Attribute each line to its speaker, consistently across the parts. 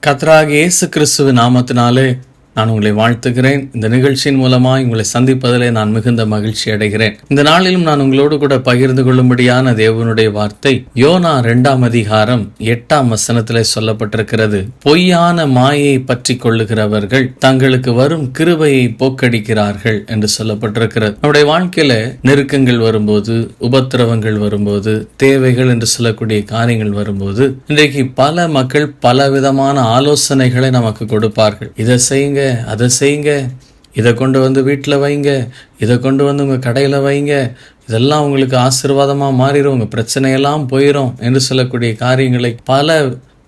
Speaker 1: கர்த்தராகிய இயேசு கிறிஸ்துவின் நாமத்தினாலே நான் உங்களை வாழ்த்துகிறேன். இந்த நிகழ்ச்சியின் மூலமாய் உங்களை சந்திப்பதிலே நான் மிகுந்த மகிழ்ச்சி அடைகிறேன். இந்த நாளிலும் நான் உங்களோடு கூட பகிர்ந்து கொள்ளும்படியான தேவனுடைய வார்த்தை யோனா 2ஆம் அதிகாரம் 8ஆம் வசனத்திலே சொல்லப்பட்டிருக்கிறது. பொய்யான மாயை பற்றி கொள்ளுகிறவர்கள் தங்களுக்கு வரும் கிருபையை போக்கடிக்கிறார்கள் என்று சொல்லப்பட்டிருக்கிறது. நம்முடைய வாழ்க்கையில நெருக்கங்கள் வரும்போது, உபத்திரவங்கள் வரும்போது, தேவைகள் என்று சொல்லக்கூடிய காரியங்கள் வரும்போது, இன்றைக்கு பல மக்கள் பலவிதமான ஆலோசனைகளை நமக்கு கொடுப்பார்கள். இதை செய்யுங்க, அதை செய்யுங்க, இதை கொண்டு வந்து வீட்டில் வைங்க, இதை கொண்டு வந்து உங்கள் கடையில் வைங்க, இதெல்லாம் உங்களுக்கு ஆசீர்வாதமாக மாறிடும், உங்கள் பிரச்சனையெல்லாம் போயிடும் என்று சொல்லக்கூடிய காரியங்களை பல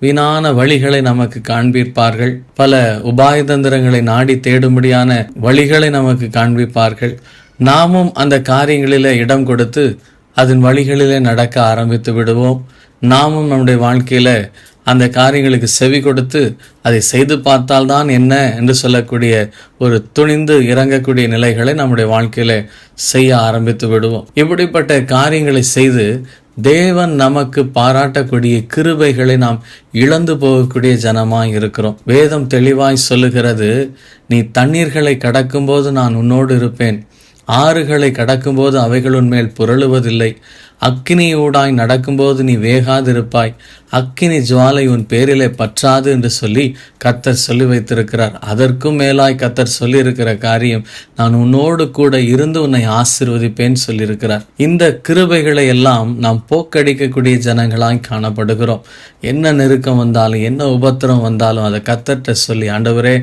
Speaker 1: வீணான வழிகளை நமக்கு காண்பிப்பார்கள். பல உபாயதந்திரங்களை நாடி தேடும்படியான வழிகளை நமக்கு காண்பிப்பார்கள். நாமும் அந்த காரியங்களில் இடம் கொடுத்து அதன் வழிகளிலே நடக்க ஆரம்பித்து விடுவோம். நாமும் நம்முடைய வாழ்க்கையில் அந்த காரியங்களுக்கு செவி கொடுத்து அதை செய்து பார்த்தால்தான் என்ன என்று சொல்லக்கூடிய ஒரு துணிந்து இறங்கக்கூடிய நிலைகளை நம்முடைய வாழ்க்கையில செய்ய ஆரம்பித்து விடுவோம். இப்படிப்பட்ட காரியங்களை செய்து தேவன் நமக்கு பாராட்டக்கூடிய கிருபைகளை நாம் இழந்து போகக்கூடிய ஜனமாய் இருக்கிறோம். வேதம் தெளிவாய் சொல்லுகிறது, நீ தண்ணீர்களை கடக்கும்போது நான் உன்னோடு இருப்பேன், ஆறுகளை கடக்கும்போது அவைகள் உன்மேல் புரளுவதில்லை, அக்கினியூடாய் நடக்கும்போது நீ வேகாதிருப்பாய், அக்கினி ஜுவாலை உன் பேரிலே பற்றாது என்று சொல்லி கர்த்தர் சொல்லி வைத்திருக்கிறார். அதற்கும் மேலாய் கர்த்தர் சொல்லியிருக்கிற காரியம், நான் உன்னோடு கூட இருந்து உன்னை ஆசீர்வதிப்பேன் சொல்லியிருக்கிறார். இந்த கிருபைகளை எல்லாம் நாம் போக்கடிக்கக்கூடிய ஜனங்களாய் காணப்படுகிறோம். என்ன நெருக்கம் வந்தாலும், என்ன உபத்திரம் வந்தாலும் அதை கர்த்தர்ட்ட சொல்லி, ஆண்டவரே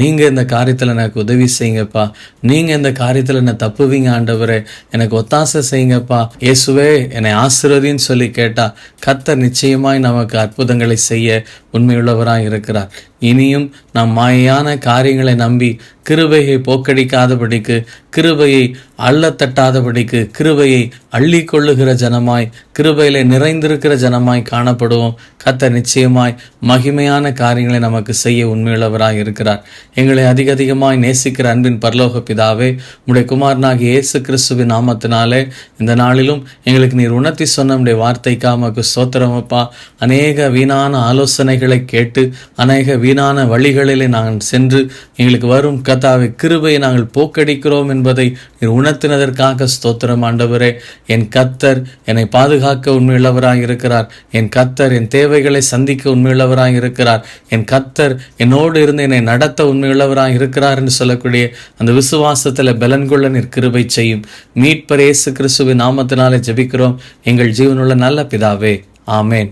Speaker 1: நீங்க இந்த காரியத்தில் எனக்கு உதவி செய்யுங்கப்பா, நீங்க இந்த காரியத்தில் என்ன தப்புவீங்க ஆண்டவரே, எனக்கு ஒத்தாசை செய்யுங்கப்பா, இயேசுவே என்னை ஆசீர்வதின்னு சொல்லி கேட்டா கர்த்தர் நிச்சயமாய் நமக்கு அற்புதங்களை செய்ய உண்மையுள்ளவராய் இருக்கிறார். இனியும் நாம் மாயான காரியங்களை நம்பி கிருபையை போக்கடிக்காதபடிக்கு, கிருபையை அள்ளத்தட்டாதபடிக்கு, கிருபையை அள்ளி கொள்ளுகிற ஜனமாய், கிருபையில நிறைந்திருக்கிற ஜனமாய் காணப்படுவோம். கர்த்தர் நிச்சயமாய் மகிமையான காரியங்களை நமக்கு செய்ய உண்மையுள்ளவராய் இருக்கிறார். எங்களை அதிக அதிகமாய் நேசிக்கிற அன்பின் பரலோக பிதாவே, உம்முடைய குமாரனாகிய இயேசு கிறிஸ்துவின் நாமத்தினாலே இந்த நாளிலும் எங்களுக்கு நீர் உணர்த்தி சொன்ன உம்முடைய வார்த்தைக்காக உமக்கு ஸ்தோத்திரமப்பா. அநேக வீணான ஆலோசனைகளை கேட்டு, அநேக வீணான வழிகளிலே நாங்கள் சென்று எங்களுக்கு வரும் கர்த்தாவே கிருபையை நாங்கள் போக்கடிக்கிறோம் என்பதை நீர் உணர்த்தினதற்காக ஸ்தோத்திரம் ஆண்டவரே. என் கர்த்தர் என்னை பாதுகாக்க உண்மையுள்ளவராய் இருக்கிறார். என் கர்த்தர் என் தேவைகளை சந்திக்க உண்மையுள்ளவராய் இருக்கிறார். என் கர்த்தர் என்னோடு இருந்து என்னை நடத்த உண்மையுள்ளவராய் இருக்கிறார் என்று சொல்லக்கூடிய அந்த விசுவாசத்தில் பலன் கொள்ள நீர் கிருபை செய்யும். மீட்பர் இயேசு கிறிஸ்துவின் நாமத்தினாலே ஜெபிக்கிறோம் எங்கள் ஜீவனுள்ள நல்ல பிதாவே, ஆமேன்.